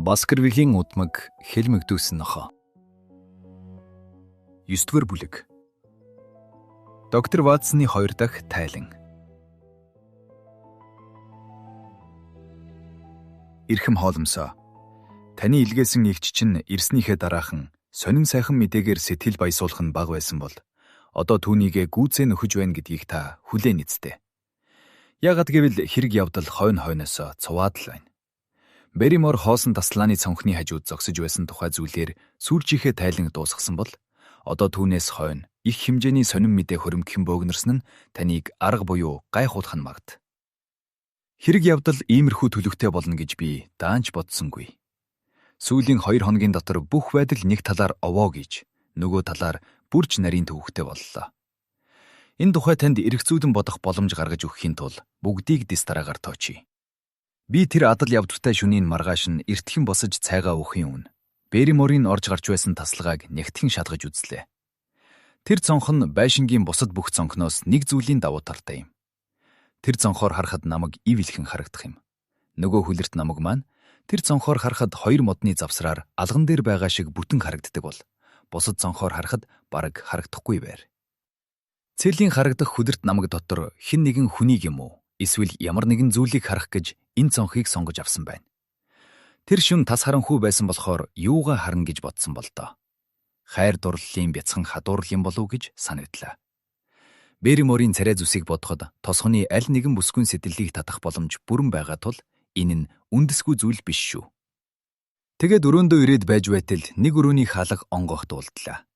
Баскервилийн удмаг хэлмэгдүүлсэн нохоо. 9-р бүлэг. Доктор Ватсоны 2 дахь тайлан. Ирхэм хооломсоо. Таны илгээсэн эгч чинь ирснийхээ дараахан сонин сайхан мэдээгээр сэтгэл баясуулах нь бага байсан бол одоо түүнийгээ гүйцээ нөхөж байна гэдгийг та хүлээн эзтэй. Яагад гэвэл хэрэг явдал хойноос цуваад л байна. Берримор хоосон таслааны цонхны хажууд зогсож байсан тухай зүйлээр сүүлчийнхээ тайлан дуусгасан бол одоо түүнээс хойно их хэмжээний сонин мэдээ хөрөмгөх бөөгнөрсөн нь таныг арга буюу гайхуулах нь магад. Хэрэг явдал иймэрхүү төлөвтэй болно гэж би даанч бодсонгүй. Сүүлийн 2 хоногийн дотор бүх байдал нэг талаар овоо гэж, нөгөө талаар бүрж нарийн төвөгтэй боллоо. Энэ тухай танд эргцүүлэн бодох боломж гаргаж өгөхийн тулд бүгдийг дэс дараагаар тоочъя. Би тэр адал явдвартай шөнийн маргааш нь эртхэн босож цайгаа уухийн өмнө Берриморын орж гарч байсан тасалгааг нягтхэн шалгаж үзлээ. Тэр цонх нь байшингийн бусад бүх цонхноос нэг зүйлийн давуу талтай юм. Тэр цонхоор харахад намайг ив илхэн харагдах юм. Нөгөө хүлэрт намайг маань тэр цонхоор харахад 2 модны завсраар алган дээр байгаа шиг бүтэн харагддаг бол бусад цонхоор харахад бараг харагдахгүй байр. Цэлийн харагдах хүлэрт намайг дотор хэн нэгэн хүнийг юм уу эсвэл ямар нэгэн зүйлийг харах гэж энэ цонхыг сонгож авсан байна. Тэр шүн тас харанхуй байсан болохоор юугаа харна гэж бодсон бол доо. Хайр дурлалын бяцхан хадуурл юм болов гэж санагдлаа. Берриморын царай зүсийг бодоход тосхоны аль нэгэн бүсгүйн сэтгэлийг татах боломж бүрэн байгаа тул энэ нь үндэсгүй зүйл биш шүү. Тэгээд өрөөндөө ирээд байж байтал нэг өрөөний хаалга онгойх дуулдлаа.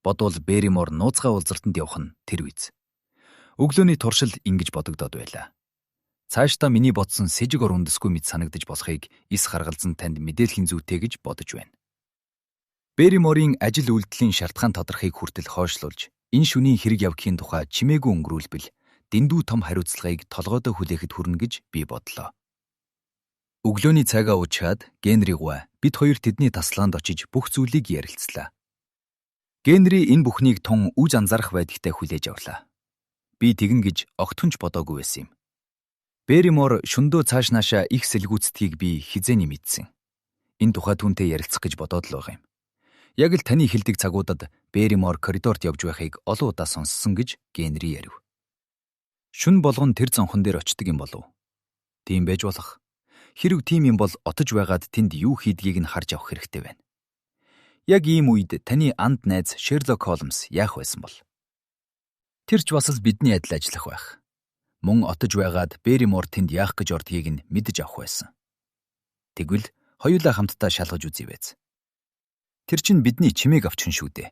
Бодвол Берримор нууцгаа улзартанд явах нь тэр үз. Өглөөний туршил ингэж бодогдоод байлаа. Цаашдаа миний бодсон сэжиг ор үндэсгүй мэд санагдаж болохыг эс харгалзан танд мэдээлэхийн зүйтэй гэж бодож байна. Берриморын ажил үйлдэлийн шалтгаан тодорхойг хүртэл хойшлуулж, энэ шөнийн хэрэг явдгийн тухай чимээгүй өнгөрүүлбэл дэндүү том хариуцлагыг толгойдоо хүлээхэд хүрнэ гэж би бодлоо. Өглөөний цайгаа уучаад Генри гуай бид хоёр тэдний таслаанд очиж бүх зүйлийг ярилцлаа. Генри энэ бүхнийг тун үж анзаарах байдагтай хүлээж авлаа. Би тэгнэ гэж огтхонч бодоогүй байсан юм. Берримор шөндөө цааш наашаа их сэлгүүцдгийг би хизээний мэдсэн. Энэ тухай түүнтэй ярилцах гэж бодоод л байгаа юм. Яг л таны хэлдэг цагуудад Берримор коридорт явж байхыг олон удаа сонссон гэж Генри ярив. Шүн болгон тэр цонхон дээр очдөг юм болов? Тийм байж болох. Хэрв тийм юм бол отож байгаад тэнд юу хийдгийг нь харж авах хэрэгтэй байна. Яг ийм үед таны анд найз Шерлок Холмс яах байсан бол? Тэр ч бас л бидний адил ажиллах байх. Мөн отож байгаад Берримор тэнд яах гэж ордгийг нь мэдэж авах байсан. Тэгвэл хоёулаа хамтдаа шалгаж үзье байц. Тэр чинь бидний чимээг авчин шүү дээ.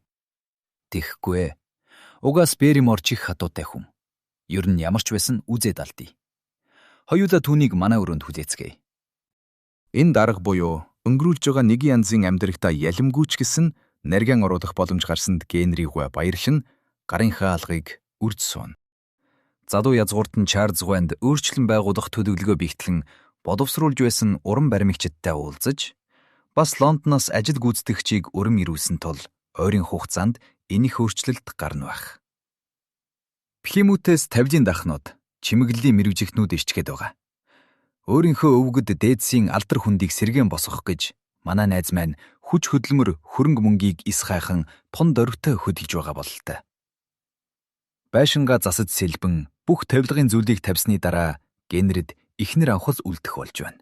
Тэгэхгүй ээ. Угаас Берримор чих хатуутай хүн. Ер нь ямар ч байсан үзээд алдъя. Хоёулаа түүнийг манай өрөөнд хүлээцгээе. Энэ дарга буюу өнгөрүүлж байгаа нэг янзын амьдрагтаа ялимгүйч гэсэн нарийн оруулах боломж гарсанд Генри гуай баярлан гарынхаа алгыг үрж суuna. Залуу язгуурт нь Чарльз гуайнд өөрчлөн байгуулах төлөвлөгөө бигтлэн боловсруулж байсан уран баримтчидтай уулзаж, бас Лондоноос ажил гүйцэтгэгчийг урам ирүүлсэн тул ойрын хугацаанд энэх өөрчлөлт гарна байх. Плимутээс 50-ийн дахнууд чимэглэлийн мэрвжигтнүүд ирчгээд байгаа. Өөрийнхөө өвгөд дээдсийн алдар хүндийг сэргээн босгох гэж манай найз маань хүч хөдөлмөр хөрөнгө мөнгийг ис хайхан тун дөрвтэй хөдөлж байгаа бололтой. Байшингаа засаж сэлбэн бүх тавилгын зүйлийг тавьсны дараа Генрид ихнэр авахс үлдэх болж байна.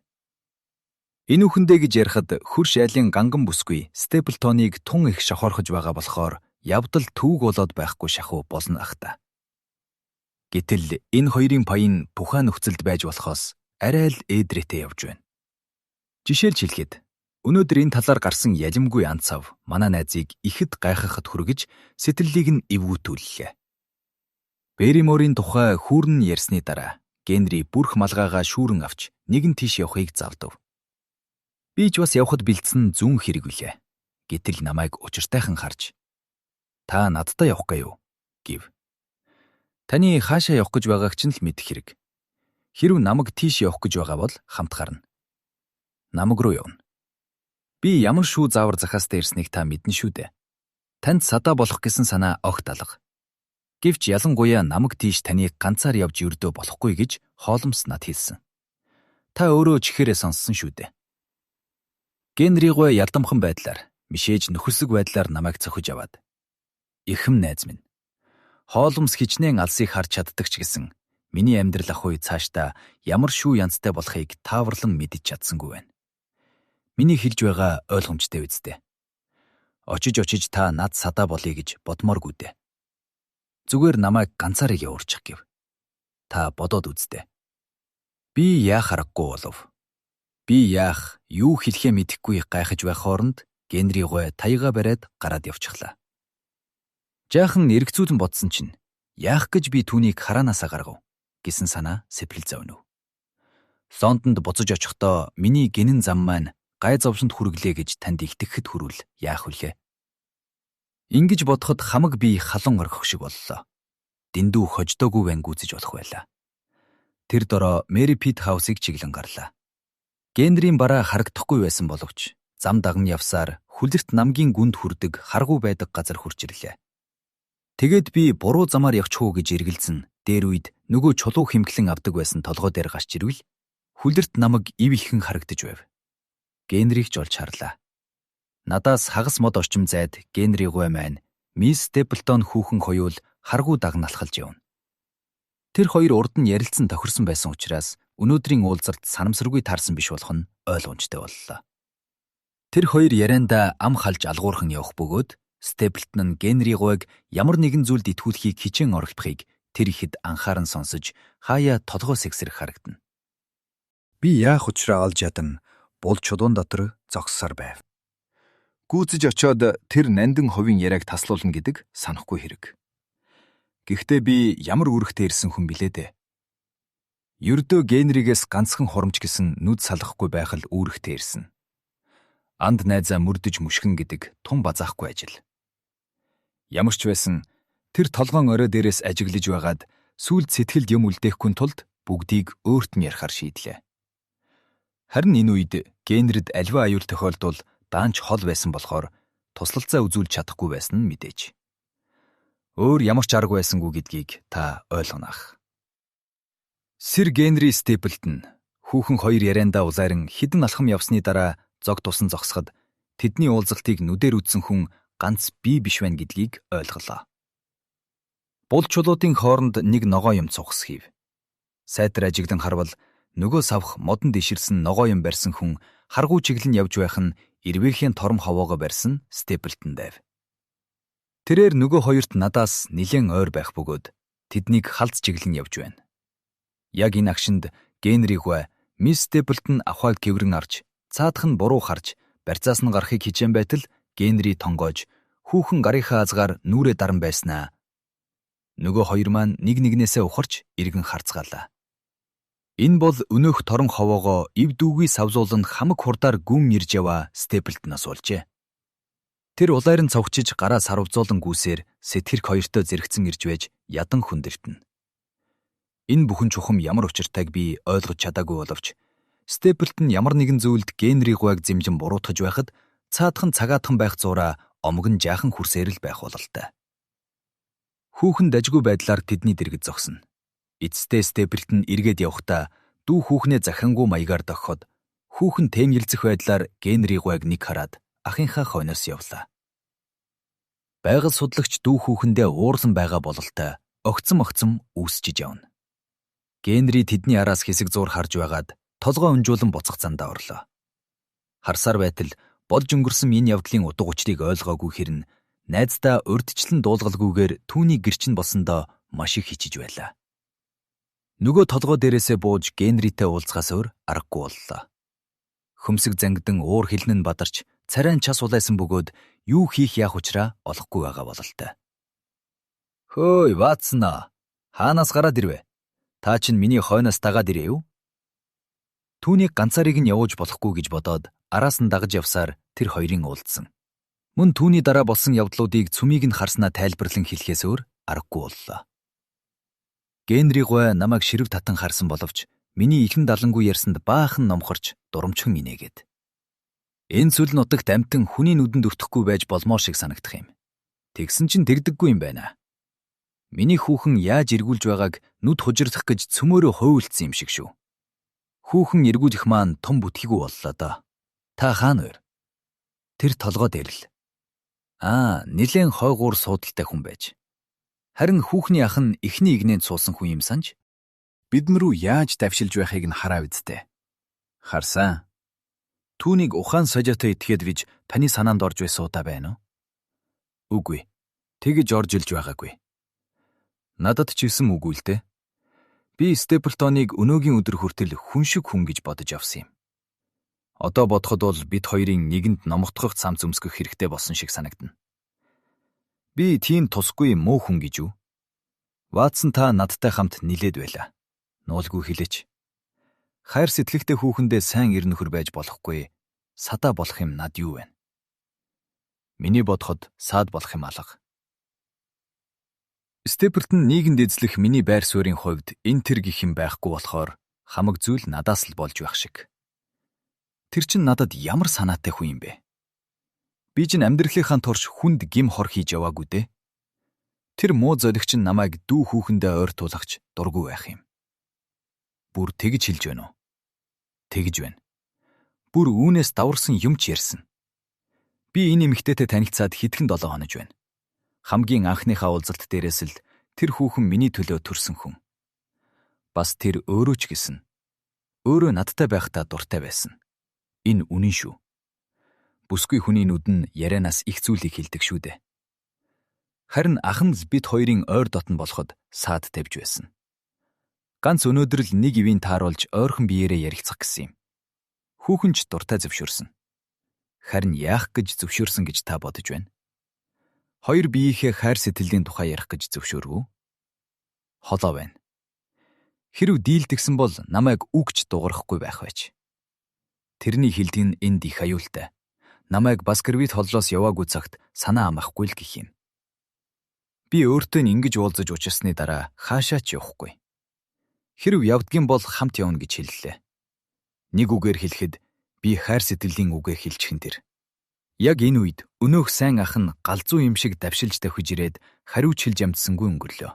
Энэ үхэндээ гэж ярихад хөрш айлын ганган бүсгүй Степлтоныг тун их шохорхож байгаа болохоор явдал төвөг болоод байхгүй шахуу болно ах та. Гэтэл энэ хоёрын паян тухайн нөхцөлд байж болохоос арай л ээдрээтэй явж байна. Жишээлж хэлэхэд өнөөдөр энэ талаар гарсан ялимгүй анцав манай найзыг ихэд гайхахад хүргэж сэтгэлийг нь эвгүүтүүллээ. Берриморын тухай хүүрэн ярьсны дараа Генри бүрх малгайгаа шүүрэн авч нэгэн тийш явахыг завдав. Би ч бас явхад бэлдсэн зүүн хэрэг үлээ. Гэтэл намайг учиртайхан харж "Та надтай явах гээе юу?" гэв. Таны хаашаа явах гэж байгааг ч л мэдэх хэрэг. Хэрв намайг тийш явах гэж байгаа бол хамт гарна. Намаг руу явна. Би ямар шүү заавар захаастай ирснийг та мэднэ шүү дээ. Танд садаа болох гэсэн санаа огт алга. Гэвч ялангуяа намаг тийш таныг ганцаар явж өрдөө болохгүй гэж Холмс над хэлсэн. Та өөрөө чихээрээ сонссон шүү дээ. Генригой ялдамхан байдлаар мишээж нөхөсөг байдлаар намайг цохиж аваад. Ихэм найз минь. Хооломс хичнээн алсыг харж чаддаг ч гэсэн миний амьдрал ах уй цаашдаа ямар шүү янзтай болохыг тааварлан мэдэж чадсангүй байна. Миний хэлж байгаа ойлгомжтой үсттэй. Очиж та над садаа болъё гэж бодмооргүй дээ. Зүгээр намайг ганцаарыг явуурчих гэв. Та бодоод үзтээ. Би яах аргагүй болов. Би яах, юу хэлэхээ мэдэхгүй гайхаж байх хооронд Генригой таяга бариад гараад явчихлаа. Жаахан эргцүүлэн бодсон чинь яах гэж би түүнийг хараанаасаа гаргав гэсэн санаа сэтэл зовнов. Лондонд буцаж очихдоо миний гинэн зам маань гай зовлонд хүргэлээ гэж танд итгэхэд хүрвэл яах вүлээ? Ингэж бодоход хамаг би халуун орхих шиг боллоо. Дэндүү хождоогүй байн гүйцэж болох байлаа. Тэр дороо Мэри Пит хаусыг чиглэн гарлаа. Генрийн бараа харагдахгүй байсан боловч зам даган явсаар хүлэрт намгийн гүнд хүрдэг харгуу байдаг газар хурж ирлээ. Тэгэд би буруу замаар явчих уу гэж эргэлзэн дээр үед нөгөө чулуу хэмглэн авдаг байсан толгой дээр гарч ирвэл хүлэрт намаг ив ихэн харагдаж байв. Генриг ч олж харлаа. Надаас хагас мод орчим зайд Генригой маань мисс Степлтон хүүхэн хоёул харгуу даган алхалж явна. Тэр хоёр урд нь ярилцсан тохирсон байсан учраас өнөөдрийн уулзалт санамсаргүй таарсан биш болох нь ойлгомжтой боллоо. Тэр хоёр яриандаа ам халж алгуурхан явах бөгөөд Степлтон нь Генригойг ямар нэгэн зүйлд итгүүлэхийг хичээн оролдохыг тэр ихэд анхааран сонсож хаяа толгой сэгсрэх харагдана. Би яах учраа олж ядан бул чулуун дотор зогссоор байв. Гүйцэж очиод тэр нандин ховын яриаг таслуулна гэдэг санахгүй хэрэг. Гэхдээ би ямар үүрэгтэй ирсэн хүн билээ дээ. Ердөө Генригээс ганцхан хурамч гэсэн нүд салгахгүй байх л үүрэгтэй ирсэн. Анд найзаа мөрдөж мушгин гэдэг тун базаахгүй ажил. Ямар ч байсан тэр толгоон орой дээрээс ажиглаж байгаад сүүлд сэтгэлд юм үлдээхгүй тулд бүгдийг өөрт нь ярихаар шийдлээ. Харин энэ үед Генрид альва аюул тохиолдвол даанч хол байсан болохоор туслалцаа үзүүлж чадахгүй байсан нь мэдээж. Өөр ямар ч арга байсангүй гэдгийг та ойлгоноах. Сэр Генри Степлтон хүүхэн хоёр яриандаа улайран хідэн алхам явсны дараа зог тусан зогсоход тэдний уулзалтыг нүдээр үзсэн хүн ганц би биш байна гэдгийг ойлголоо. Бул чулуудын хооронд нэг ногоо юм цугс хийв. Сайтар ажиглан харвал нөгөө савх модон дэширсэн ногоо юм барьсан хүн харгуу чиглэн явж байх нь эрвээхийн тором ховоогоо барьсан Степлтон байв. Тэрээр нөгөө хоёрт надаас нэлээд ойр байх бөгөөд тэднийг халз чиглэн явж байна. Яг энэ агшинд Генригой мисс Степлтон авхайг гэврэн арж, цаадах нь буруу харж, барьцаас нь гарахыг хичээн байтал Генри тонгоож, хүүхэн гарынхаа азгаар нүрээ даран байснаа. Нөгөө хоёр маань нэг нэгнээсээ ухарч иргэн харцгаалаа. Энэ бол өнөөх торон ховоогоо ив дүүгүй савзуулан хамаг хурдаар гүн ирж яваа Степлтоноос болжээ. Тэр улайран цогчиж гараа сарвзуулан гүйсээр сэтгэрх хоёртой зэрэгцэн ирж байж ядан хүндэртэн. Энэ бүхэн чухам ямар учиртайг би ойлгож чадаагүй боловч Степлтон ямар нэгэн зүйлд Генригойг зэмлэн буруутгаж байхад цаадхан цагаатхан байх зураа омгон жаахан хүрсээр л байх бололтой. Хүүхэн дажгүй байдлаар тэдний дэргэд зогсно. Эцэстээ Степлтон эргээд явхдаа дүү хүүхнээ захиангуй маягаар догход хүүхэн тэмэлцэх байдлаар Генригойг нэг хараад ахынхаа хойноос явлаа. Байгаль судлагч дүү хүүхэндээ уурлан байгаа бололтой огцом үүсчиж явна. Генри тэдний араас хэсэг зур харж байгаад толгой унжуулан буцах зандаа орлоо. Харсаар байтал болж өнгөрсөн энэ явдлын утга учирыг ойлгоогүй хэрн найздаа урдчлан дуулгалгүйгээр түүний гэрчин болсондоо маш их хичиж байлаа. Нөгөө толгой дээрээсээ бууж Генритэй уулзахаас өөр аргагүй боллоо. Хөмсөг зангидан уур хилэн нь бадарч царайн час улайсан бөгөөд юу хийх яах учраа олохгүй байгаа бололтой. Хөөй, Ватсон, хаанаас гараад ирвэ? Та чинь миний хойноос дагаад ирээ юу? Түүнийг ганцаарыг нь явууж болохгүй гэж бодоод араас нь дагаж явсаар тэр хоёрын уулзсан. Мөн түүний дараа болсон явдлуудыг цүмийг нь харснаа тайлбарлан хэлэхээс өөр аргагүй боллоо. Генригой намайг ширв татан харсан боловч миний ихэн далангуй ярьсанд баахан номхорч дурамчхан инээгээд. Энэ сүл нутагт амтан хүний нүдэнд өртөхгүй байж болмоор шиг санагдах юм. Тэгсэн чинь тэгдэггүй юм байна. Миний хүүхэн яаж эргүүлж байгааг нүд хужирлах гэж цөмөөрөө хойулцсан юм шиг шүү. Хүүхэн эргүүлэх маань том бүтгийгүй боллоо доо. Та хаана вэ? Тэр толгой дээр л. Нилээн хойгуур суудалтай хүн байж. Харин хүүхний ах нь эхний игнэнд суусан хүн юм санж бид рүү яаж давшилж байхыг нь хараа үсттэй. Харсан. Түүнийг ухаан сажаатай итгэхэд гэж таны санаанд орж байсан удаа байна уу? Үгүй. Тэгэж орж илж байгаагүй. Надад ч исэн үгүй л дээ. Би Степлтоныг өнөөгийн өдөр хүртэл хүн шиг хүн гэж бодож авсан юм. Одоо бодоход бол бид хоёрын нэгэнд номогдох цамц өмсгөх хэрэгтэй болсон шиг санагдана. Би тийм тусгүй муу хүн гэж үү? Ватсон та надтай хамт нилээд байла. Нуулгүй хэлээч. Хайр сэтгэлтэй хүүхэндээ сайн эр нөхөр байж болохгүй. Садаа болох юм над юу вэ? Миний бодоход саад болох юм алга. Степлтон нийгэмд эзлэх миний байр суурийн хувьд энэ тэр гэх юм байхгүй болохоор хамаг зүйл надаас л болж байх шиг. Тэр чин надад ямар санаатай хүн юм бэ? Би чинь амьдралынхаа турш хүнд гим хор хийж яваагүй дээ. Тэр муу золигч нь намайг дүү хүүхэндээ ойр туулагч дургүй байх юм. Бүр тэгж хэлж байна уу? Тэгж байна. Бүр үүнээс даварсан юм ч ярьсан. Би энэ эмэгтэйтэй танилцаад хэдхэн 7 хоног байна. Хамгийн анхныхаа уулзалт дээрээс л тэр хүүхэн миний төлөө төрсөн хүн. Бас тэр өөрөө ч гэсэн. Өөрөө надтай байхдаа дуртай байсан. Энэ үнэн шүү. Бүсгүй хүний нүд нь ярианаас их зүйлийг хэлдэг шүү дээ. Харин ахмад бид хоёрын ойр дотн болоход саад тавьж байсан. Ганц өнөөдөр л нэг ивийн тааруулж ойрхон биеэрээ ярилцах гэсэн юм. Хүүхэн ч дуртай зөвшөөрсөн. Харин яах гэж зөвшөөрсөн гэж та бодож байна? Хоёр биеийнхээ хайр сэтгэлийн тухай ярих гэж зөвшөөрвөө? Холоо байна. Хэрв дийлдэгсэн бол намайг үгч дуурахгүй байх байж. Тэрний хэлдэг нь энд их аюултай. Намайг Баскервит холлоос яваагүй цагт санаа амахгүй л гэх юм. Би өөртөө ингэж уулзаж учирсны дараа хаашаа ч явахгүй. Хэрв явдгийн бол хамт явна гэж хэллээ. Нэг үгээр хэлэхэд би хайр сэтгэлийн үгээ хэлчихэн тэр. Яг энэ үед өнөөх сайн ах нь галзуу юм шиг давшилж давхиж ирээд хариуч хэлж амтсангүй өнгөрлөө.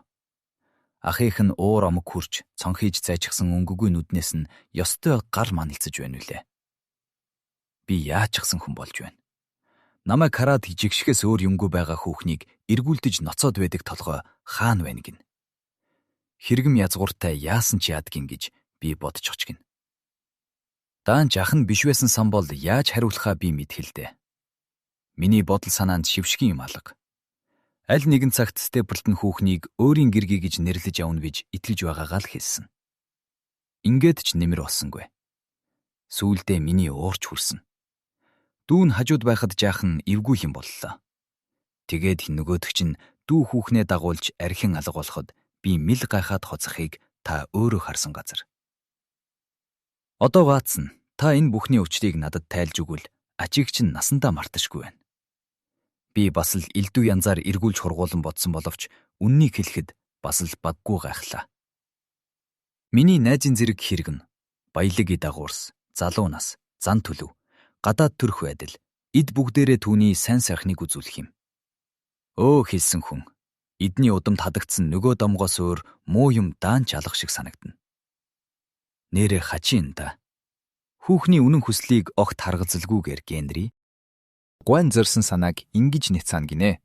Ахийнх нь уур омог хурж цонхийж зайчихсан өнгөгүй нүднээс нь ёстой гар манилцаж байна үлээ. Би яачихсан хүн болж байна. Намайг хараад жигшгээс өөр юмгүй байгаа хүүхнийг эргүүлдэж ноцоод байдаг толгой хаана байна гин. Хэрэгм язгууртай яасан ч яадгин гэж би бодчих гин. Даанч ах нь биш байсан сан бол яаж хариулахаа би мэдхэлдэ. Миний бодол санаанд шившгийн юм алга. Аль нэгэн цагт Степлтон хүүхнийг өөрийн гэргий гэж нэрлэж явна гэж итгэж байгаагаа л хэлсэн. Ингээд ч нэмэр болсонгүй. Сүүлдээ миний уурч хүрсэн. Дүүн хажууд байхад жаахан эвгүй юм боллоо. Тэгээд нөгөөдөг чинь дүү хүүхнээ дагуулж архин алга болоход би мэл гайхаад хоцохыг та өөрөө харсан газар. Одоо Ватсон, та энэ бүхний өчрийг надад тайлж өгвөл ачийг чинь насандаа марташгүй байна. Би бас л элдв янзаар эргүүлж хургуулan бодсон боловч үннийг хэлэхэд бас л баггүй гайхлаа. Миний найзын зэрэг хэрэгн, баялаг эд агуурс, залуу нас, зан төлөв, гадаад төрх байдал, эд бүгдээрээ түүний сайн сайхныг үзүүлэх юм. Хэлсэн хүн, эдний удамд хадагдсан нөгөө домгоос өөр муу юм даанч алах шиг санагдана. Нэрэ хачин да. Хүүхний үнэн хүслийг огт харгацалгүйгээр Генри гуайн зорьсон санааг ингэж няцаана гинэ.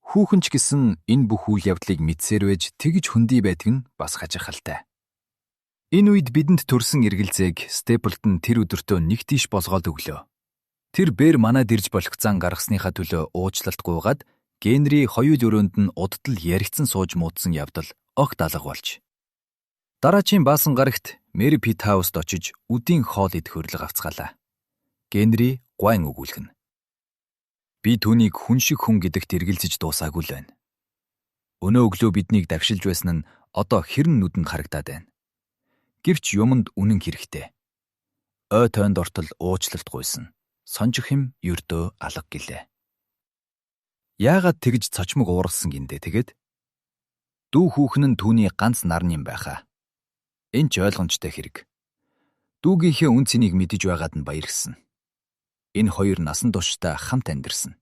Хүүхэн ч гэсэн энэ бүх үйл явдлыг мэдсээр байж тэгж хөндөй байдаг нь бас хажихалтай. Энэ үед бидэнд төрсэн эргэлзээг Степлтон тэр өдөртөө нэг тийш болгоод өглөө. Тэр бээр манад ирж болох зан гаргасныхаа төлөө уучлалтгүйгээд Генри хоёул өрөөнд нь удтал яригдсан сууж муудсан явдал огт алга болж. Дараачийн баасан гарагт Мэри Пит хауст очиж үдийн хоол идэх хөрлөг авцгаалаа. Генри гуайн өгүүлгэн. Би түүнийг хүн шиг хүн гэдэгт эргэлзэж дуусаагүй л байна. Өнөө өглөө биднийг давшилж байсан нь одоо хэрн нүдэнд харагдаад байна. Гэвч юмд үнэн хэрэгтэй. Ой тойнд ортол уучлалт гуйсан. Сонжих юм ердөө алга гэлээ. Яагаад тэгж цочмог ууралсан гиндэ тэгэд? Дүү хүүхэн нь түүний ганц нарны юм байхаа. Энэ ч ойлгомжтой хэрэг. Дүүгийнхээ үн цэнийг мэдэж байгаад нь баярсан. Энэ хоёр насан туршдаа хамт амьдэрсэн.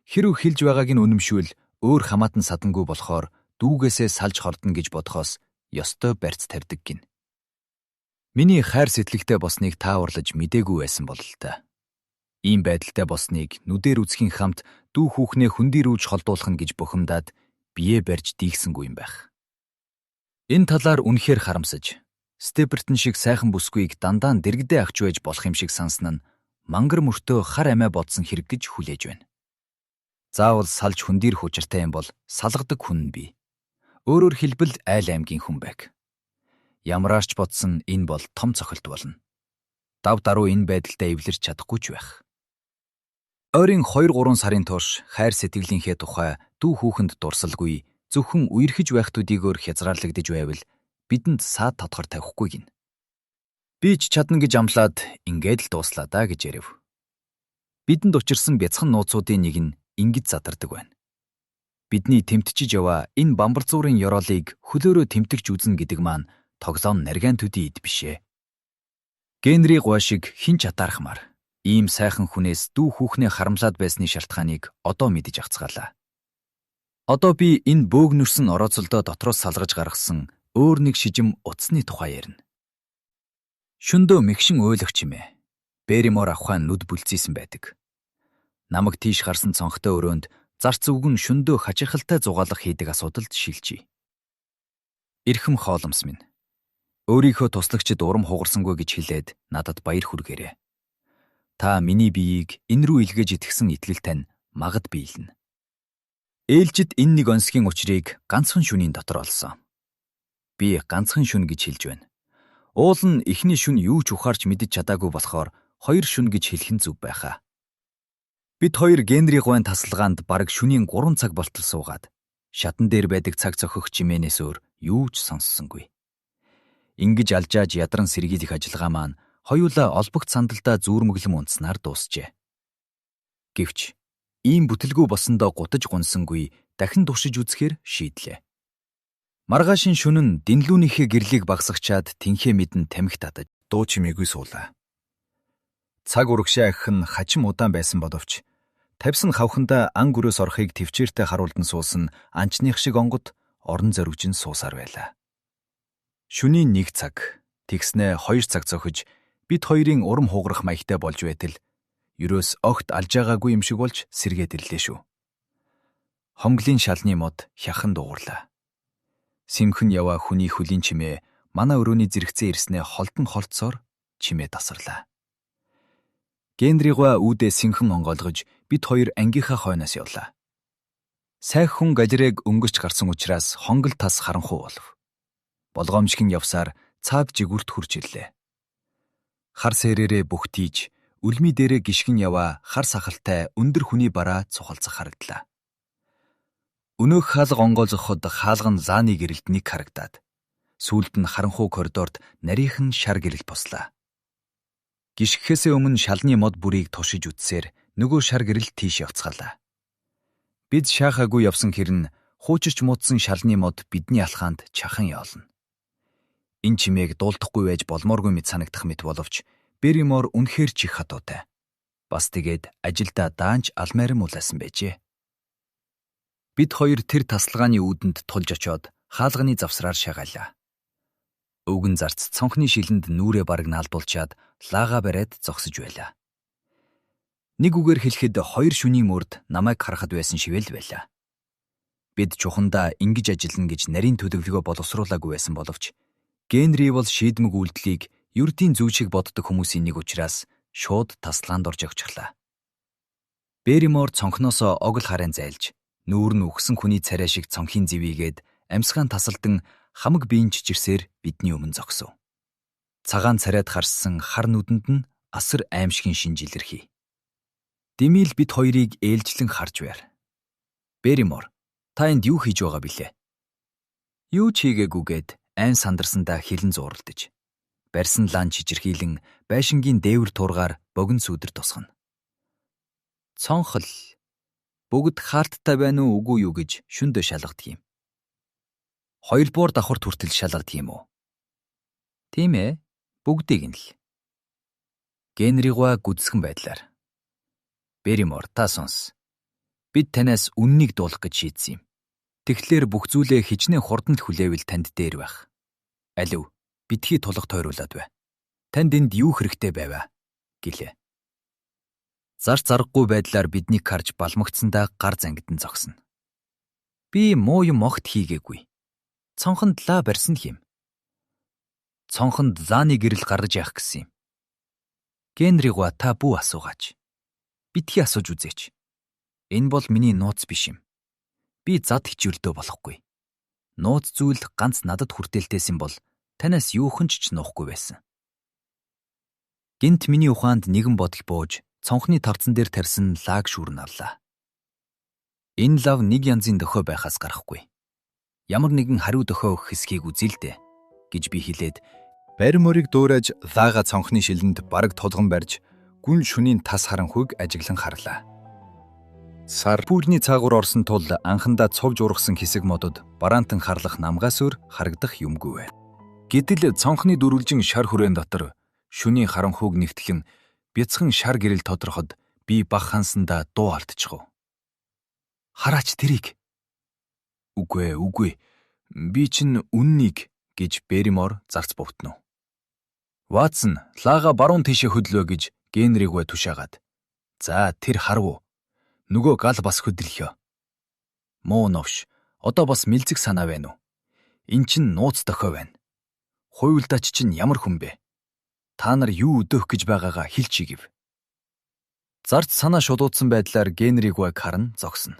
Хэрв хэлж байгааг нь үнэмшвэл өөр хамаатан садангүй болохоор дүүгээсээ салж хордно гэж бодохоос ёстой барьц тавьдаг гин. Миний хайр сэтгэлтэй босныг тааварлаж мдээгүй байсан бол л та. Ийм байдалтай болсныг нүдээр үзхийн хамт дүү хүүхнээ хүндий рүүж холдуулах нь гэж бухимдаад бие барьж дийлсэнгүй юм байх. Энэ талаар үнэхээр харамсаж, Степертон шиг сайхан бүсгүйг дандаа дэргэдээ агч байж болох юм шиг сансан нь мангар мөртөө хар амиа бодсон хэрэг гэж хүлээж байна. Заавал салж хүндийрэх учиртай юм бол салгадаг хүн нь бий. Өөрөөр хэлбэл айл аймгийн хүн байг. Ямраарч бодсон энэ бол том цохилт болно. Дав даруй энэ байдалтай эвлэрч чадахгүй ч байх. Ойрын 2-3 сарын турш хайр сэтгэлийнхээ тухай дүү хүүхэнд дурсалгүй зөвхөн үерхэж байх төдийгөөр хязгаарлагдж байвал бидэнд саад тодгор тавихгүй гин. Би ч чадна гэж амлаад ингээд л дууслаа да гэж ярэв. Бидэнд учирсан бяцхан нууцуудын нэг нь ингэж задардаг байна. Бидний тэмтчиж яваа энэ бамбарцуурын ёроолыг хөлөөрөө тэмтгч үзнэ гэдэг маань тоглоом нарийн төдий эд бишээ. Генри Гуа шиг хин ч атаархмаар ийм сайхан хүнээс дүү хүүхнээ харамлаад байсны шалтгааныг одоо мэдэж авцгаалаа. Одоо би энэ бөөгнөрсөн орооцолдоо дотроос салгаж гаргасан өөр нэг шижим утасны тухай ярина. Шөндөө мэгшин ойлгох чимээ. Берримор авахын нүд бүлцийсэн байдаг. Намаг тийш гарсан цонхтой өрөөнд зарц үгэн шөндөө хачирхалтай зугаалах хийдэг асуудалд шилжий. Ирхэм хооломс минь. Өөрийнхөө туслагчид урам хугарсангүй гэж хэлээд надад баяр хүргээрэй. Та миний биеийг энэ рүү илгээж итгэсэн итгэл тань магад биелнэ. Ээлжид энэ нэг онцгийн учрыг ганцхан шөнийн дотор олсон. Би ганцхан шүн гэж хэлж байна. Уул нь эхний шүн юу ч ухаарч мэдэж чадаагүй болохоор 2 шүн гэж хэлэх нь зүв байхаа. Бид хоёр Генри Гуайн тасалгаанд бараг шөнийн 3 цаг болтол суугаад шатан дээр байдаг цаг цохих чимээнээс өөр юу ч сонссонгүй. Ингэж алжааж ядран сэргийлэх ажиллагаа маань хоёулаа олбогт сандалдаа зүүрмөглөм унтснаар дуусжээ. Гэвч ийм бүтэлгүй болсондоо гутаж гунсангүй дахин туршиж үзэхээр шийдлээ. Маргаашийн шөнө нь дэнлүүнийхээ гэрлийг багсагчаад тэнхээ мэдэн тамхи татаж дуу чимээгүй суулаа. Цаг урагшаа ахих нь хачим удаан байсан боловч тавьсан хавхандаа ан гөрөөс орохыг төвчээртэй харуулдан суусан анчных шиг онгод орон зоригж нь суусаар байлаа. Шөнийн 1 цаг тэгснээ 2 цаг зохиж бид хоёрын урам хугарах маягтай болж байтал ерөөс огт алж байгаагүй юм шиг болж сэргээд ирлээ шүү. Хонглын шалны мод хяхан дуугарлаа. Симхэн яваа хүний хөлийн чимээ манай өрөөний зэрэгцээ ирснээ холдон холцоор чимээ тасарлаа. Генри Гуа үүдээ синхэн онгойлгож бид хоёр ангийнхаа хойноос явлаа. Сайх хүн галерег өнгөрч гарсан учраас хонгол тас харанхуй болов. Болгоомжхон явсаар цаад жигүрт хурж ирлээ. Хар сэрээрээ бүхтийж үлми дээрээ гიშгэн яваа хар сахалтай өндөр хүний бараа цухалцах харагдлаа. Өнөөх хаалга онгойлгоход хаалга нь зааны гэрэлд нэг харагдаад сүүлд нь харанхуй коридорт нарийнхан шар гэрэл послаа. Гიშгэхээсээ өмнө шалны мод бүрийг тушиж үтсээр нөгөө шар гэрэл тийш явцгаалаа. Бид шаахаагүй явсан хэрн хуучирч муудсан шалны мод бидний алхаанд чахан явуулна. Энэ чимээг дуулдахгүй байж болмооргүй мэт санагдах мэт боловч Берримор үнэхээр чих хатуутай. Бас тэгээд ажилдаа даанч алмайран улаасан байжээ. Бид хоёр тэр тасалгааны үүдэнд тулж очоод хаалганы завсраар шагаалаа. Өвгөн зарц цонхны шилэнд нүрээ бараг наалдуулчаад лаага бариад зогсож байлаа. Нэг үгээр хэлэхэд 2 шөнийн урд намайг харахад байсан шивэл байлаа. Бид чухандаа ингэж ажиллана гэж нарийн төлөвлөгөө боловсруулаагүй байсан боловч Генри бол шийдмэг үйлдэлийг ердийн зөв шиг боддог хүмүүсийн нэг учраас шууд тасалгаанд орж явчихлаа. Берримор цонхноосоо огл харин зайлж нүүр нь үхсэн хүний царай шиг цонхийн зэвийгээд амьсгаан тасалдан хамаг биеийн чичирсээр бидний өмнө зогсов. Цагаан царайд харсан хар нүдэнд нь асар аимшигын шинж илэрхий. Дэмийл бид хоёрыг ээлжлэн харж байр. Берримор, та энд юу хийж байгаа билээ? Юу ч хийгээгүйгээд айн сандарсандаа хилэн зууралдаж. Барьсан лан чичирхийлэн байшингийн дээвэр туургаар богино сүдэр тусгана. Цонхол бүгд хаалттай байна уу үгүй юу гэж шүндө шалгадаг юм. 2 буур давхарт хүртэл шалгадаг юм уу? Тийм ээ, бүгдийг нь л. Генри Гуа гүдсгэн байдлаар. Берримор, та сонс. Бид танаас үннийг дуулах гэж шийдсэн юм. Тэгэхээр бүх зүйлээ хичнээн хурдан хүлээвэл танд дээр байх. Алив, битгий тулах тойруулаад бай. Танд энд юу хэрэгтэй байваа гэлээ. Зарц заргагүй байдлаар биднийг харж балмагцсандаа гар зангидан зогсно. Би муу юм огт хийгээгүй. Цонхонд лаа барьсан юм. Цонхонд зааны гэрэл гаргаж явах гэсэн юм. Генригва та бүү асуугаач. Битгий асууж үзээч. Энэ бол миний нууц биш юм. Би зад хичвэрлдөө болохгүй. Нууц зүйл ганц надад хүртээлтэйсэн бол танаас юухан ч нуухгүй байсан. Гинт миний ухаанд нэгэн бодол бууж цонхны тавцан дээр тарьсан лаг шүүрн авлаа. Энэ лав нэг янзын дөхөө байхаас гарахгүй. Ямар нэгэн хариу дөхөө өгөх хэсгийг үзэлдэ гэж би хэлээд барь морийг дуурайж лаага цонхны шилэнд бараг тулган барьж гүн шөнийн тас харанхуйг ажиглан харлаа. Сар пүүрний цаагуур орсон тул анхандаа цовж ургасан хэсэг модод бараантан харлах намгаас өөр харагдах юмгүй байв. Гэтэл цонхны дөрвөлжин шар хүрээн дотор шөнийн харанхуйг нэгтгэн бяцхан шар гэрэл тодорход би баг хансандаа дуу алдчихв. Хараач тэрийг. Үгүй. Би чинь үннийг гэж Берримор зарц бовтнов. Ватсон, лаага баруун тийшээ хөдлөө гэж Генригвэ тушаагаад. За тэр харав. Нөгөө гал бас хөдлөхөө. Муу новш. Одоо бас мэлзэг санаа байна уу? Эн чин нууц дохой байна. Хуйлдаач чинь ямар хүн бэ? Та нар юу өдөөх гэж байгаагаа хэлж игив. Зарц санаа шулуудсан байдлаар Генригвэг харан зогсно.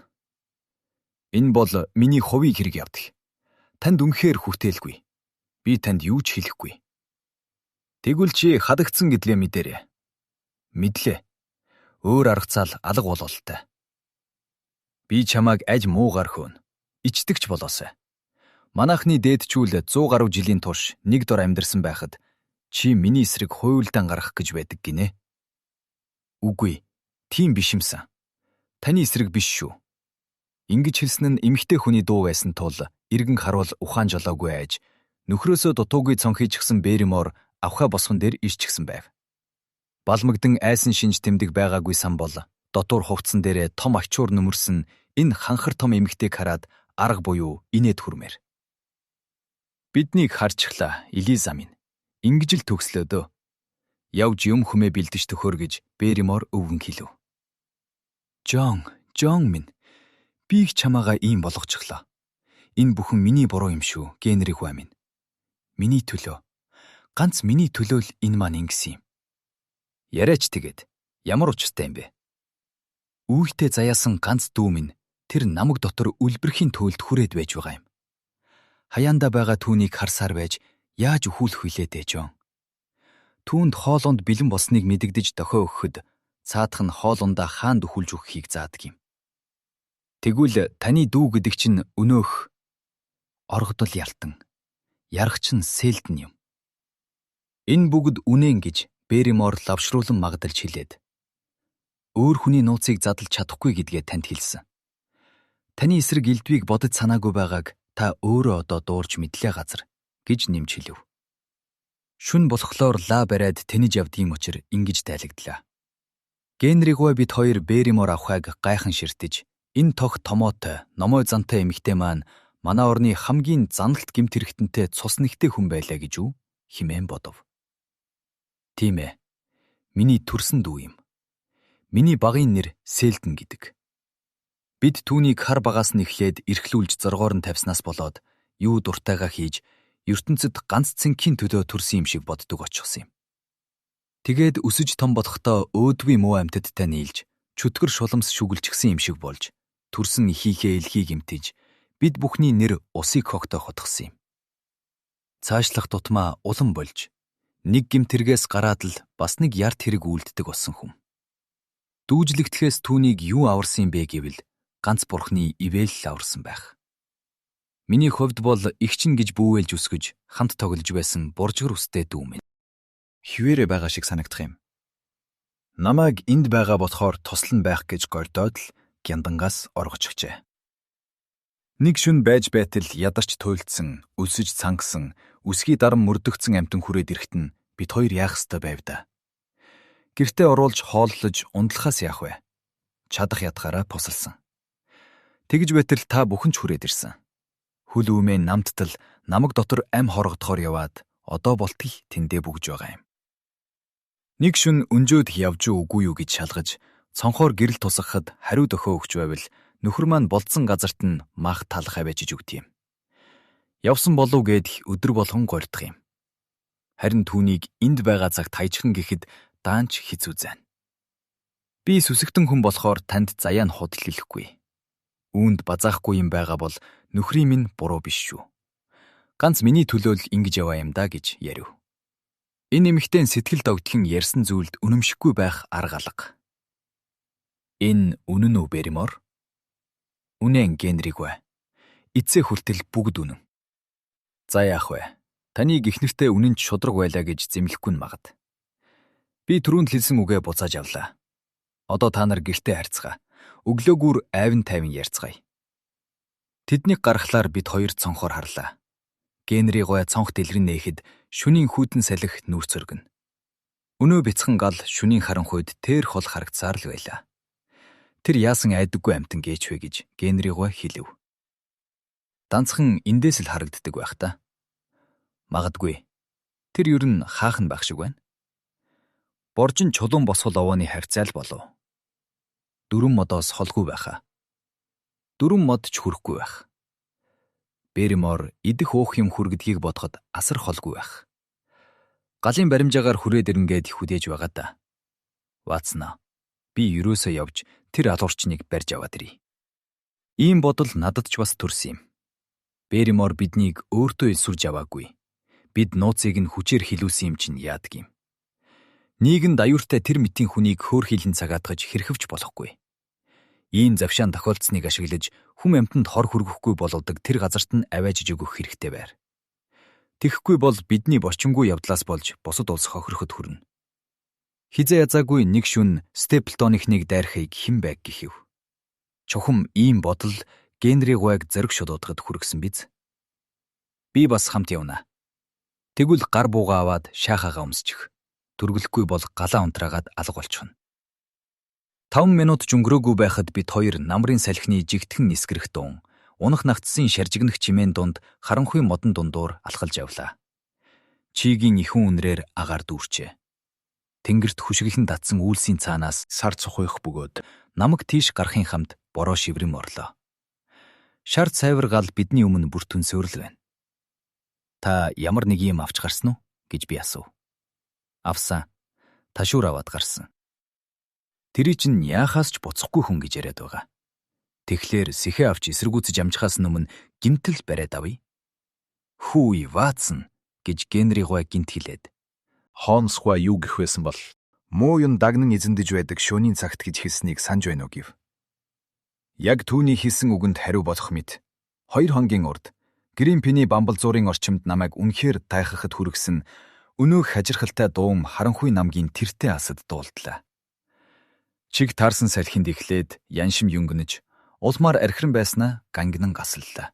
Энэ бол миний хувийн хэрэг явдаг. Танд үнэхээр хүртээлгүй. Би танд юу ч хэлэхгүй. Тэгвэл чи хадагдсан гэдгээ мэдэрээ. Мэдлээ. Өөр аргацаал алга бололтой. Би чамайг аж муугаар хөөн. Ичдэгч болоосай. Манайхны дээдчүүл 100 гаруй жилийн турш нэг дор амьдарсан байхад чи миний эсрэг хуйлдаан гарах гэж байдаг гинэ. Үгүй, тийм биш юмсан. Таны эсрэг биш шүү. Ингэж хэлсэн нь эмэгтэй хүний дуу байсан тул эргэн харвал ухаан жолоогүй айж нөхрөөсөө дутуугүй цонхиж гсэн Берримор авхаа босгон дээр ирчихсэн байв. Балмагдан айсан шинж тэмдэг байгаагүй сан бол дотуур хувцсан дээрээ том ачуур нөмөрсөн энэ ханхар том эмэгтэйг хараад арга буюу инээд хүрмээр. Биднийг харчихлаа, Элиза минь. Ингэж л төгслөөдөө. Явж юм хүмээ бэлдэж төхөр гэж Берримор өвгөн хэлв. Жон минь. Би их чамаагаа ийм болгочихлоо. Энэ бүхэн миний буруу юм шүү, Генригвэ минь. Миний төлөө. Ганц миний төлөө л энэ маань ингэсэн юм. Яриач тэгээд ямар учиртай юм бэ? Үүхтэй заяасан ганц дүү минь тэр намаг дотор үлбэрхийн төлд хүрээд байж байгаа юм. Хаяанда байгаа түүнийг харсаар байж яаж өхүүлэх вүлээ Жон? Түүнд хоолунд бэлэн болсныг мэдэгдэж дохио өгөхөд цаадах нь хоолундаа хаанд өхүүлж өгөхийг заадаг юм. Тэгвэл таны дүү гэдэг чинь өнөөх оргодол ялтан, яргач нь сэлдэн юм. Энэ бүгд үнэн гэж Берримор лавшруулан магдалж хэлээд өөр хүний нууцыг задлж чадахгүй гэдгээ танд хэлсэн. Таны эсрэг элдвийг бодож санаагүй байгааг та өөрөө одоо дуурж мэдлээ газар гэж нэмж хэлв. Шүн болохлоор лаа бариад тэнэж явдгийн учир ингэж дайлагдлаа. Генригвэ бид хоёр Берримор авхайг гайхан ширтэж энэ тох томоотой, номой зантай эмэгтэй маань манай орны хамгийн заналт гэмт хэрэгтэнтэй цус нэгтэй хүн байлаа гэж үү хэмээн бодов. Тийм ээ. Миний төрсөн дүү юм. Миний багын нэр Сэлдэн гэдэг. Бид түүнийг хар багаас нь эхлээд эрхлүүлж зоргоор нь тавьснаас болоод юу дуртайгаа хийж ертөнцид ганц цэнхийн төлөө төрсөн юм шиг боддог очихсан юм. Тэгээд өсөж том бодохдоо өөдгүй муу амьтадтай нийлж чөтгөр шуламс шүглчихсэн юм шиг болж төрсөн ихийнхээ элхийг имтэж бид бүхний нэр усыг хогтой хотгосон юм. Цаашлах тутмаа улам болж нэг гэмтэргээс гараад л бас нэг ярт хэрэг үлддэг болсон хүм. Дүүжлэгдэхээс түүнийг юу аварсан юм бэ гэвэл ганц бурхны ивэл аварсан байх. Миний хувьд бол игчин гэж бүүвэлж өсгөж хамт тоглож байсан буржгар үстэй дүү минь. Хിവэрэ байгаа шиг санагдах юм. Намайг энд байгаа болохоор туслан байх гэж гордоод л гяндангаас оргож өгчээ. Нэг шүн байж байтал ядарч туйлдсан, өсөж цангасан, үсгий дарам мөрдөгцсөн амтан хүрээд ирэхэд нь бид хоёр яах ёстой байв да. Гэртээ оруулж хооллож ундлахаас яах вэ? Чадах ядгаараа пусалсан. Тэгж байтал та бүхэн ч хүрээд ирсэн. Хүл үүмээ намттал намаг дотор ам хоргодохоор яваад одоо болтгий тэндээ бүгж байгаа юм. Нэг шүн өнжөөд явж үгүй юу гэж шалгаж Цонхоор гэрэл тусгахад хариу дөхөө өгч байвал нөхөр маань болцсон газарт нь мах талах аваачиж өгд юм. Явсан болов гэд өдөр болгон горьдох юм. Харин түүнийг энд байгаа цагт хайчхан гэхэд даанч хэцүү зайн. Би сүсэгтэн хүн болохоор танд заяа нь худал хэлэхгүй. Үүнд базаахгүй юм байгаа бол нөхрийн минь буруу биш шүү. Ганц миний төлөө л ингэж яваа юм да гэж ярив. Энэ эмэгтэй сэтгэл догдхон ярьсан зүйлд үнэмшихгүй байх арга алга. Энэ үнэн үү Берримор? Үнэн Генригвэ. Эцсээ хүртэл бүгд үнэн. За яах вэ? Таны гихнэртэй үнэн ч шудраг байлаа гэж зэмлэхгүй нь магад. Би түрүүнд хэлсэн үгээ буцааж авлаа. Одоо та нар гэртээ харьцгаа. Өглөөгүүр айван тайван ярьцгаая. Тэднийг гаргахлаар бид хоёр цонхоор харлаа. Генригвэ цонх дэлгэрэн нээхэд шөнийн хүйтэн салхи нүрт сөргөн. Өнөө бяцхан гал шөнийн харанхуйд тэр хол харагцсаар л байлаа. Тэр яасан айдаггүй амтан гээч вэ гэж Генригвэ хэлэв. Данцхан эндээс л харагддаг байх та. Магадгүй. Тэр ер нь хаахан байх шиг байна. Боржин чулуун босгол овооны харьцаал болов. 4 модоос холгүй байхаа. 4 мод ч хүрэхгүй байх. Берримор идэх уух юм хүргэдгийг бодоход асар холгүй байх. Галын баримжаагаар хүрээд ирнгээд хүдээж байгаа да. Ватснаа. Би ерөөсөө явж тэр алуурчныг барьж аваад ирье. Ийм бодол надад ч бас төрсөн юм. Берримор биднийг өөртөө эсвэрж аваагүй. Бид нууцыг нь хүчээр хилүүлсэн юм чинь яадаг юм. Нийгэнд аюуртай тэр мэтийн хүнийг хөөр хилэн цагаатгаж хэрхэвч болохгүй. Ийм завшаан тохиолдсныг ашиглаж хүм амьтанд хор хүргэхгүй болгодог тэр газарт нь аваажиж өгөх хэрэгтэй байр. Тэгэхгүй бол бидний борчимгүй явдлаас болж бусад улс хохироход хүрнэ. Хизээ язаагүй нэг шүн Степлтоныхныг дайрахыг хэн байг гэхив. Чухам ийм бодол Генригвэг зориг шудуудахад хүргэсэн биз. Би бас хамт явна. Тэгвэл гар буугаа аваад шаахаагаа өмсчих. Түргэлэхгүй бол галаа унтраагаад алга болчихно. 5 минут ч өнгөрөөгүй байхад бид хоёр намрын салхины жигтгэн нисгэрэх дуун, унах нагцсын шаржигнах чимээн дунд харанхуй модон дундуур алхалж явлаа. Чигийн ихэн үнрээр агаар дүүрчээ. Тэнгэрт хүшиглэн татсан үйлсийн цаанаас сар цухойх бөгөөд намаг тийш гарахын хамт бороо шиврэм орлоо. Шар цайвар гал бидний өмнө бүр түнсөөрл байна. Та ямар нэг юм авч гарсан уу гэж би асуув. Авсан. Ташуур аваад гарсан. Тэрий чинь яахаас ч буцахгүй хүн гэж яриад байгаа. Тэгэхээр сэхээ авч эсэргүүцэж амжихаас өмнө гинтэл бариад авъя. Хүү Ватсон гэж Генригвэ гинт хэлээд. Хонсхва юу гэх байсан бол муу юн дагнан эзэндэж байдаг шөнийн цагт гэж хэлснийг санаж байна уу гэв. Яг түүний хэлсэн үгэнд хариу болох мэт 2 хоногийн урд Гримпиний бамбалзуурын орчимд намайг үнэхээр тайхахад хүргэсэн өнөөх хажирхалтай дуум харанхуй намгийн тэртээ асад дуулдлаа. Чиг таарсан салхинд эхлээд яншим юнгнэж улмаар архиран байснаа гангнан гасаллаа.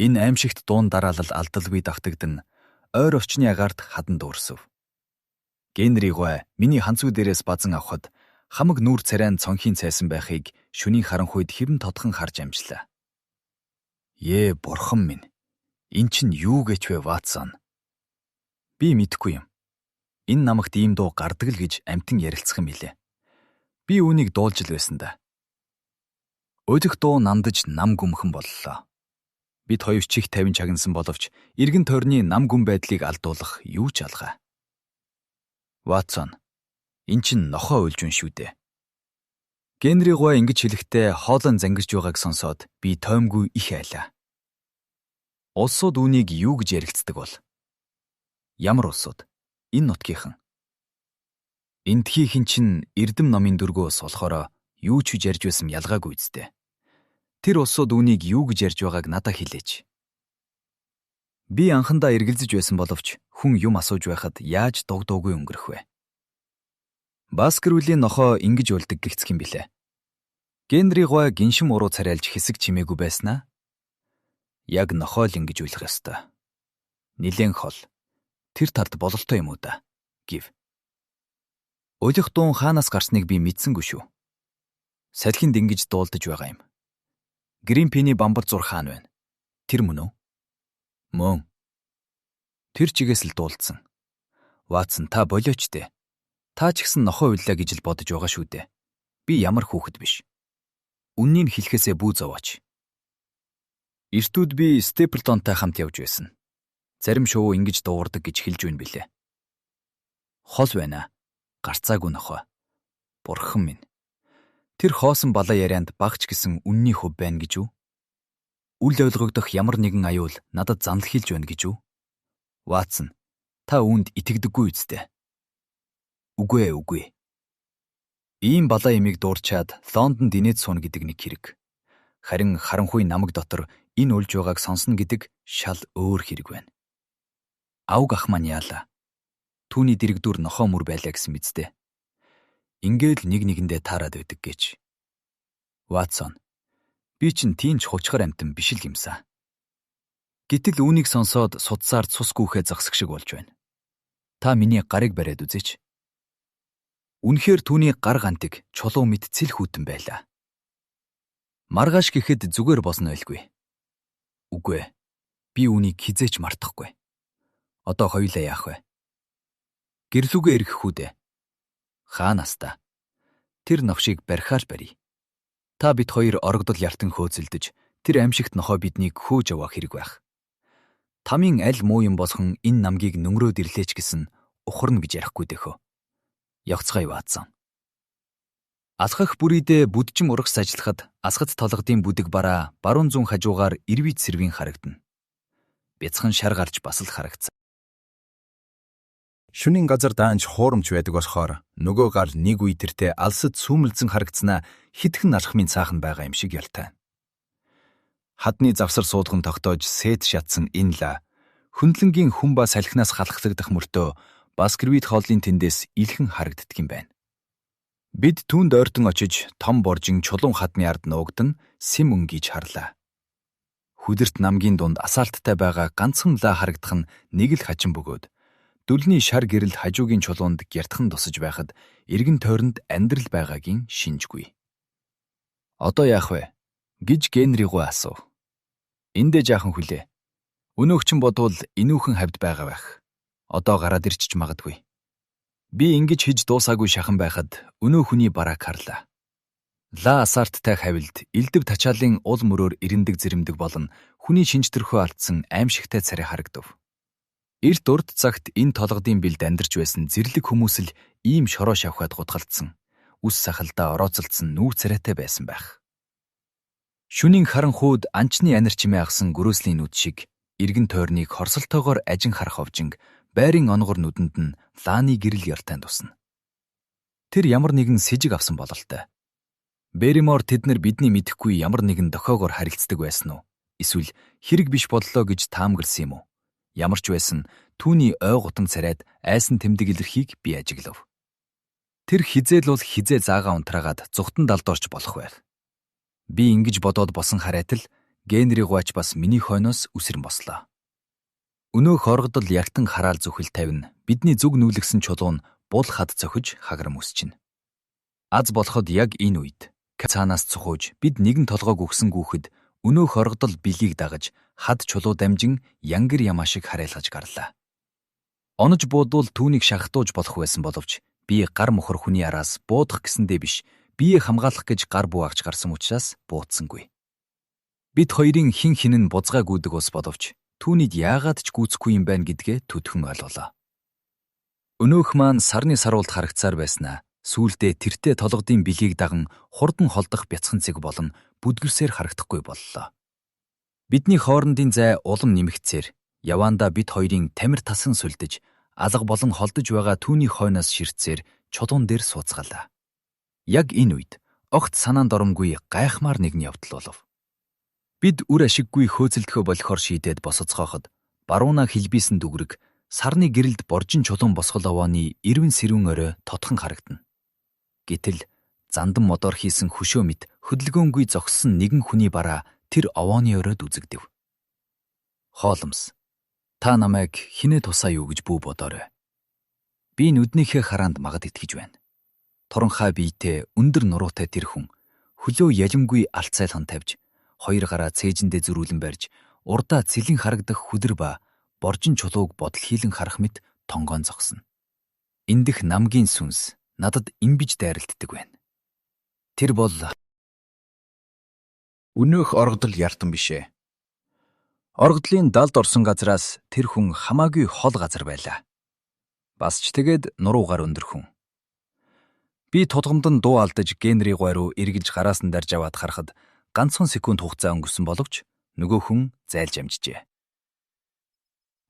Энэ аимшигт дуун дараалал алдалгүй давтагдана ойр орчны агаарт хадан дуурсав. Генригвэ миний ханцүү дээрээс базан авахад хамаг нүүр царайн цонхийн цайсан байхыг шөнийн харанхуйд хэвэн тодхон харж амжлаа. Бурхан минь. Эн чинь юу гэж вэ Ватсон? Би мэдэхгүй юм. Энэ намагт ийм дуу гардаг л гэж амтан ярилцах юм билээ. Би үүнийг дуулж л байсан да. Өдөх дуу нандаж нам гүмхэн боллоо. Бид хоёр чих 50 чагнасан боловч эргэн тойрны нам гүм байдлыг алдуулах юу ч алгаа. Ватсон, эн чинь нохоо уйлж байна шүү дээ. Генригвэ ингэж хэлэхдээ хоолон зангирж байгааг сонсоод би тоймгүй их айлаа. Улсууд үүнийг юу гэж ярилцдаг бол? Ямар улсууд? Энэ нутгийнхан. Эндхийхэн чинь эрдэм номын дөргөөс болохоор юу ч хийж ярьж байсан ялгаагүй үсттэй. Тэр улсууд үүнийг юу гэж ярьж байгааг надад хэлээч. Би анхандаа эргэлзэж байсан боловч хүн юм асууж байхад яаж дугдуугүй өнгөрөх вэ? Баскервиллийн нохоо ингэж үлдэг гихцэх юм билээ. Генригвэ гиншим уруу царайлж хэсэг чимээгүй байснаа. Яг нохоо л ингэж үлэх ёстой. Нилээн хол. Тэр талд бололтой юм уу да? Гэв. Өдөх дуун хаанаас гарсныг би мэдсэнгүй шүү. Салхинд ингэж дуулдаж байгаа юм. Гримпиний бамбалзуур хаан байна. Тэр мөн үү? Мөн. Тэр чигээс л дуулдсан. Ватсон та болооч дээ. Та ч гэсэн нохоо уйллаа гэж л бодож байгаа шүү дээ. Би ямар хүүхэд биш. Үннийг хэлэхээсээ бүү зовооч. Эртүүд би Степлтонтай хамт явж байсан. Зарим шоу ингэж дуурдаг гэж хэлж байна билээ. Хол байна. Гарцаагүй нохой. Бурхан минь. Тэр хоосон балаа ярианд багч гэсэн үнний хөв байна гэж үү? Үл ойлгогдох ямар нэгэн аюул надад занл хийлж байна гэж үү? Ватсон, та үүнд итгэдэггүй үсттэй. Үгүй. Ийм балаа имийг дуурчаад Лондонд инээд сууна гэдэг нэг хэрэг. Харин харанхуй намаг дотор энэ үлж байгааг сонсно гэдэг шал өөр хэрэг байна. Авг ах маань яалаа. Түүний дэрэгдүр нохоо мөр байлаа гэсэн мэдтэй. Ингээл нэг нэгэндээ таарад байдаг гэж. Ватсон, би чинь тийм ч хучхар амтан биш л юмсаа. Гэтэл үүнийг сонсоод судсаар цус гүүхээ зогсох шиг болж байна. Та миний гарыг бариад үзээч. Үнэхээр түүний гар гантыг чулуу мэт цэл хүүтэн байлаа. Маргааш гэхэд зүгээр босно байлгүй. Үгүй. Би үүнийг хизээч мартахгүй. Одоо хоёулаа яах вэ? Гэрлүүгээ ирэх хүүдээ. Хаа настаа. Тэр навшийг барихаар барья. Та бид хоёр орогдол ялтан хөөцөлдөж, тэр аимшигт нохоо биднийг хөөж авах хэрэг байх. Тамийн аль муу юм босхон энэ намгийг нөмрөөд ирлээч гэсэн ухарна гэж ярихгүй дэхөө. Явцгаая Ватсон. Алхах бүрийдээ бүдчим урагс ажиллахад асгат толгодын бүдэг бараа баруун зүүн хажуугаар эрвид сэрвийн харагдана. Бяцхан шар гарч бас л харагдсан. Шөнийн газар даанч хуурамч байдаг болохоор нөгөө гар нэг үе тэртээ алсад сүүмэлзэн харагдсанаа хитгэн алхмын цаахан байгаа юм шиг ялтай. Хадны завсар суулган тогтоож сет шатсан энэ ла хөндлөнгийн хүн ба салхинаас халахлагдах мөртөө Баскервит хооллын тэндээс илхэн харагддаг юм байна. Бид түүнд ойртон очиж том боржин чулуун хадны ард нуугдан сэм өнгийж харлаа. Хүдэрт намгийн дунд асаалттай байгаа ганцхан ла харагдах нь нэг л хачин бөгөөд дөлний шар гэрэл хажуугийн чулуунд гяртхан тусаж байхад эргэн тойронд амьдрал байгаагийн шинжгүй. Одоо яах вэ? Гэж Генригоо асуув. Эндээ жаахан хүлээ. Өнөөгч нь бодвол инүүхэн хавьд байгаа байх. Одоо гараад ирчих магадгүй. Би ингэж хийж дуусаагүй шахан байхад өнөө хүний барааг харлаа. Ла асаарттай хавилд элдв тачаалын ул мөрөөр ирэндэг зэрэмдэг болон хүний шинж төрхөө алдсан аимшигтай царай харагдав. Эрт урд цагт энэ толгодын бэлд амьдарч байсан зэрлэг хүмүүс л ийм шороо шавхаад гутгалдсан, үс сахалдаа орооцолдсон нүүр царайтай байсан байх. Шүнийн харанхууд анчны анир чимээ агсан гөрөөслийн нүд шиг эргэн тойрныг хорсолтойгоор ажин харах овжинг байрын онгор нүдэнд нь лааны гэрэл яртайнд тусна. Тэр ямар нэгэн сэжиг авсан бололтой. Бэримор тэднэр бидний мэдэхгүй ямар нэгэн дохоогоор харилцдаг байсан уу? Эсвэл хэрэг биш боллоо гэж таамагласан юм уу? Ямар ч байсан түүний ой гутам царайд айсан тэмдэг илэрхийг би ажиглав. Тэр хизээл бол хизээ заагаа унтраагаад зүхтэн далдуурч болох байв. Би ингэж бодоод босон харайтал Генригооч бас миний хойноос үсрэн бослоо. Өнөөх оргодол яртан хараал зүхэл тавина. Бидний зүг нүүлгсэн чулуун бул хад цохиж хаграм үсчинэ. Аз болоход яг энэ үед цаанаас цухууж бид нэгэн толгойг өгсөн гүүхэд өнөөх оргодол билийг дагаж хад чулуу дамжин янгэр ямаа шиг харайлгаж гарлаа. Онож буудвал түүнийг шахтууж болох байсан боловч би гар мохор хүний араас буудах гэсэндээ биш, бие хамгаалах гэж гар буугч гарсан учраас буудсангүй. Бид хоёрын хин хин нь бузгай гүйдэг ус боловч түүнийд яагаад ч гүйцэхгүй юм байна гэдгээ төдхөн ойлголоо. Өнөөх маань сарны саруулд харагцаар байснаа сүүлдээ тэртээ толгодын билийг даган хурдан холдох бяцхан цэг болон бүдгэрсээр харагдахгүй боллоо. Бидний хоорондын зай улам нэмэгцээр яваандаа бид хоёрын тамир тасан сүлдэж алга болон холдож байгаа түүний хойноос ширтсээр чулуун дээр сууцгаалаа. Яг энэ үед огт санаанд оромгүй гайхмаар нэгэн явдал болов. Бид үр ашиггүй хөөцөлдөхөө болохоор шийдээд босоцгооход баруунаа хэлбийсэн дүгрэг сарны гэрэлд боржин чулуун босгол овооны эрвэн сэрүүн орой тотхон харагдана. Гэтэл зандан модоор хийсэн хөшөө мэт хөдөлгөөнгүй зогссон нэгэн хүний бараа тэр овооны оройд үзэгдэв. Хооломс, та намайг хинээ тусаа юу гэж бүү бодоорой. Би нүднийхээ хараанд магад итгэж байна. Туранхай биетэй өндөр нуруутай тэр хүн хөлөө ялимгүй алцайлхан тавьж хоёр гараа цээжиндээ зөрүүлэн барьж урдаа цэлэн харагдах хүдэр ба боржин чулууг бодол хийлэн харах мэт тонгоон зогсно. Эндэх намгийн сүнс надад имбиж дайралтдаг байна. Тэр бол өнөөх оргодол яртан бишээ. Оргодлын далд орсон газраас тэр хүн хамаагүй хол газар байлаа. Бас ч тэгээд нуруугаар өндөр хүн. Би тутгамдан дуу алдаж Генри гой руу эргэлж гараас нь дарж аваад харахад ганцхан секунд хугацаа өнгөрсөн боловч нөгөө хүн зайлж амжжээ.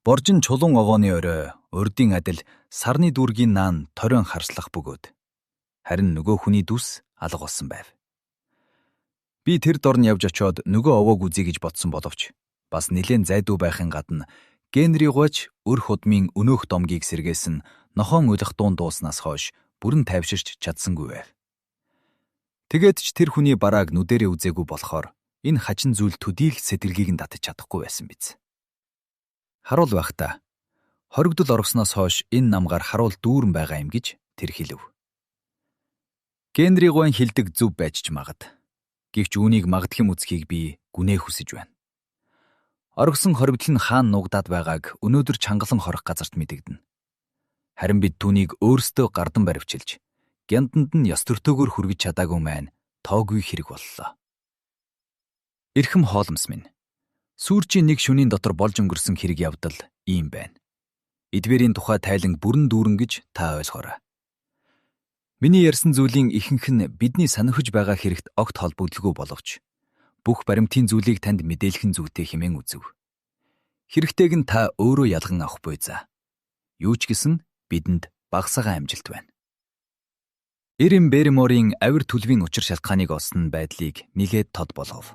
Боржин чулуун овооны орой, урдын адил сарны дүүргийн наан торин харслах бөгөөд. Харин нөгөө хүний дүс алга болсон байв. Би тэр дорн явж очиод нөгөө овоог үзье гэж бодсон боловч бас нэлээд зайдуу байхын гадна Генри гойч өр худмын өнөөх домгийг сэргээсэн нохоон уйлах дуун дууснаас хойш бүрэн тайвширч чадсангүй байв. Тэгээд ч тэр хүний барааг нүдэрээ үзээгүй болохоор энэ хачин зүйл төдийл сэтгэлгийг нь татаж чадахгүй байсан биз. Харуул байхдаа хоригдол оргосноос хойш энэ намгаар харуул дүүрэн байгаа юм гэж тэр хэлв. Генри гойн хилдэг зүв байж ч магад. Гэвч үүнийг магдахын үцгийг би гүнээх хүсэж байна. Оргосон хоригдол нь хаана нуугдаад байгааг өнөөдөр чангалан хорих газарт мэдэгдэнэ. Харин бид түүнийг өөрсдөө гардан баривчилж, гянданд нь ёс төртөөгөр хүргэж чадаагүй маань тоогүй хэрэг боллоо. Эрхэм хооломс минь. Сүүрчийн нэг шөнийн дотор болж өнгөрсөн хэрэг явдал ийм байна. Эдвэрийн тухай тайлан бүрэн дүүрэн гэж та ойлгоорой. Миний ярьсан зүйлийн ихэнх нь бидний сонирхож байгаа хэрэгт огт холбогдолгүй боловч бүх баримтын зүйлийг танд мэдээлэх нь зүйтэй хэмээн үзв. Хэрэгтэйг нь та өөрөө ялган авах буй за. Юу ч гэсэн бидэнд багасгаан амжилт байна. Эрин Берриморийн авир төлөвийн учир шалтгааныг олсон байдлыг нилээд тод болгов.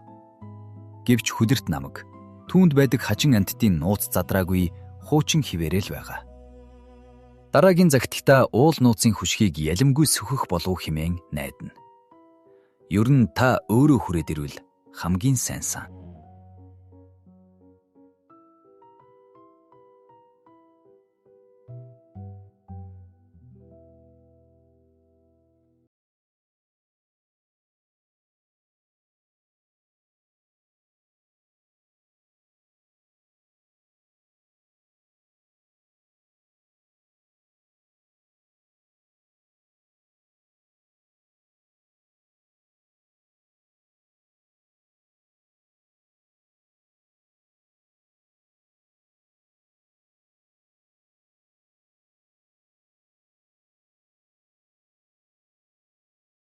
Гэвч хүлэрт намаг түүнд байдаг хажин амьтдын нууц задраагүй хуучин хിവэрэл байгаа. Дараагийн загталтаа уул нууцын хүчгийг ялимгүй сөхөх болов хэмээн найдана. Ер нь та өөрөө хүрээд ирвэл хамгийн сайн сан.